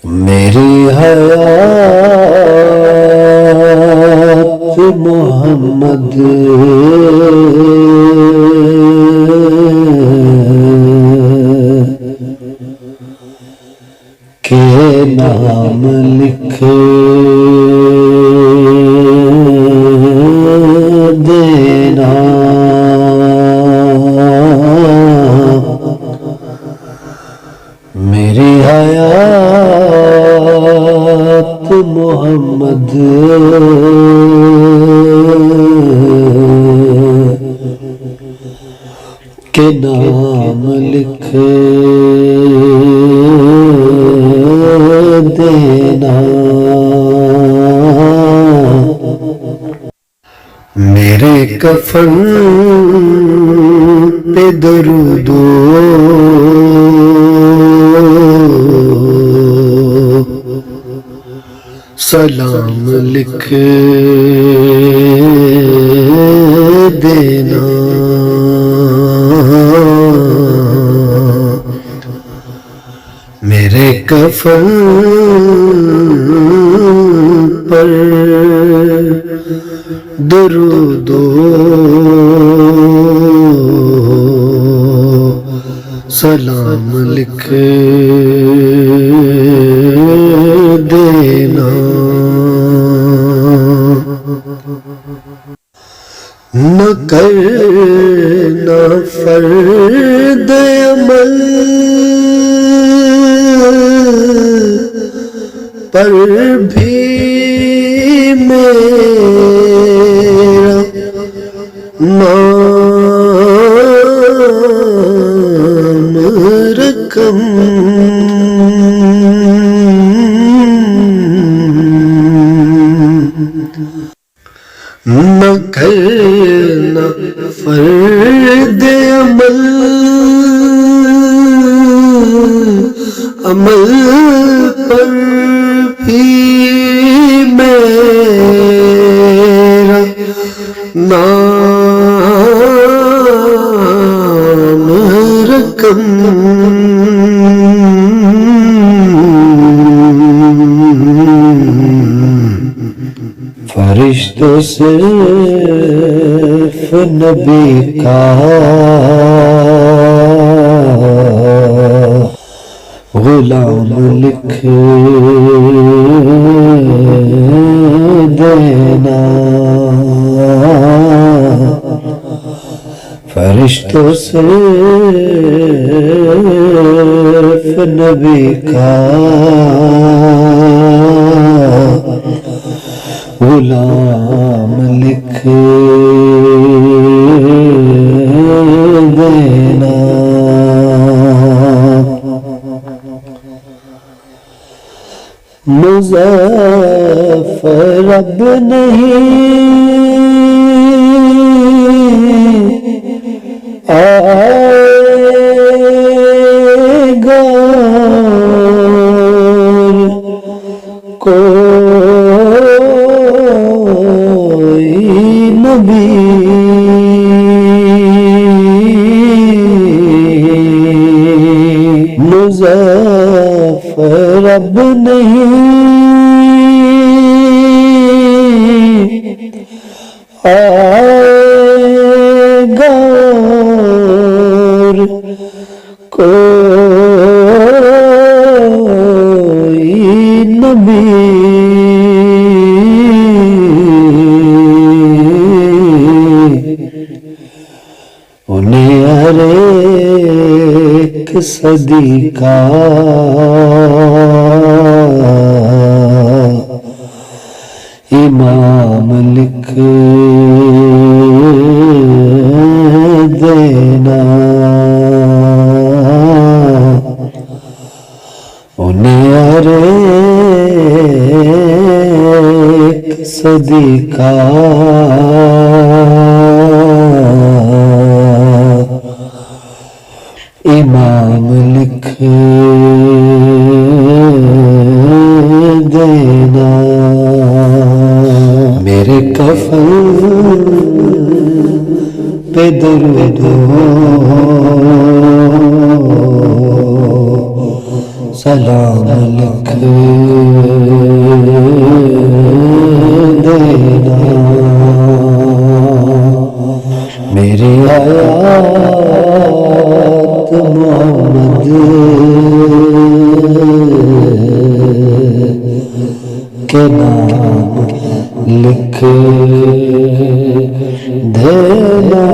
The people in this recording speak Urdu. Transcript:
میری حیات محمد کے نام لکھ دینا، میری حیات محمد کے نام لکھ دینا، میرے کفن پہ درود سلام لکھ دینا، میرے کفن پر درود سلام لکھ دینا، نہ کرنا فرض عمل پر بھی میرا نام رقم، نہ کرنا فرض عمل پر بھی میرا نام رقم، فرشتوں صرف نبی کا غلام لکھ دینا، فرشتوں صرف نبی کا غلام لکھ دینا، مظفر اب نہیں آئے گا کوئی نبی، مظفر اب نہیں آئے گا کوئی نبی، انہیں ہر ایک صدی کا امام لکھ دینا، انہیں ہر ایک صدی کا امام لکھ دینا، میرے کفن پہ درود سلام لکھ دینا میرے آیات محمد کے نام لکھ دینا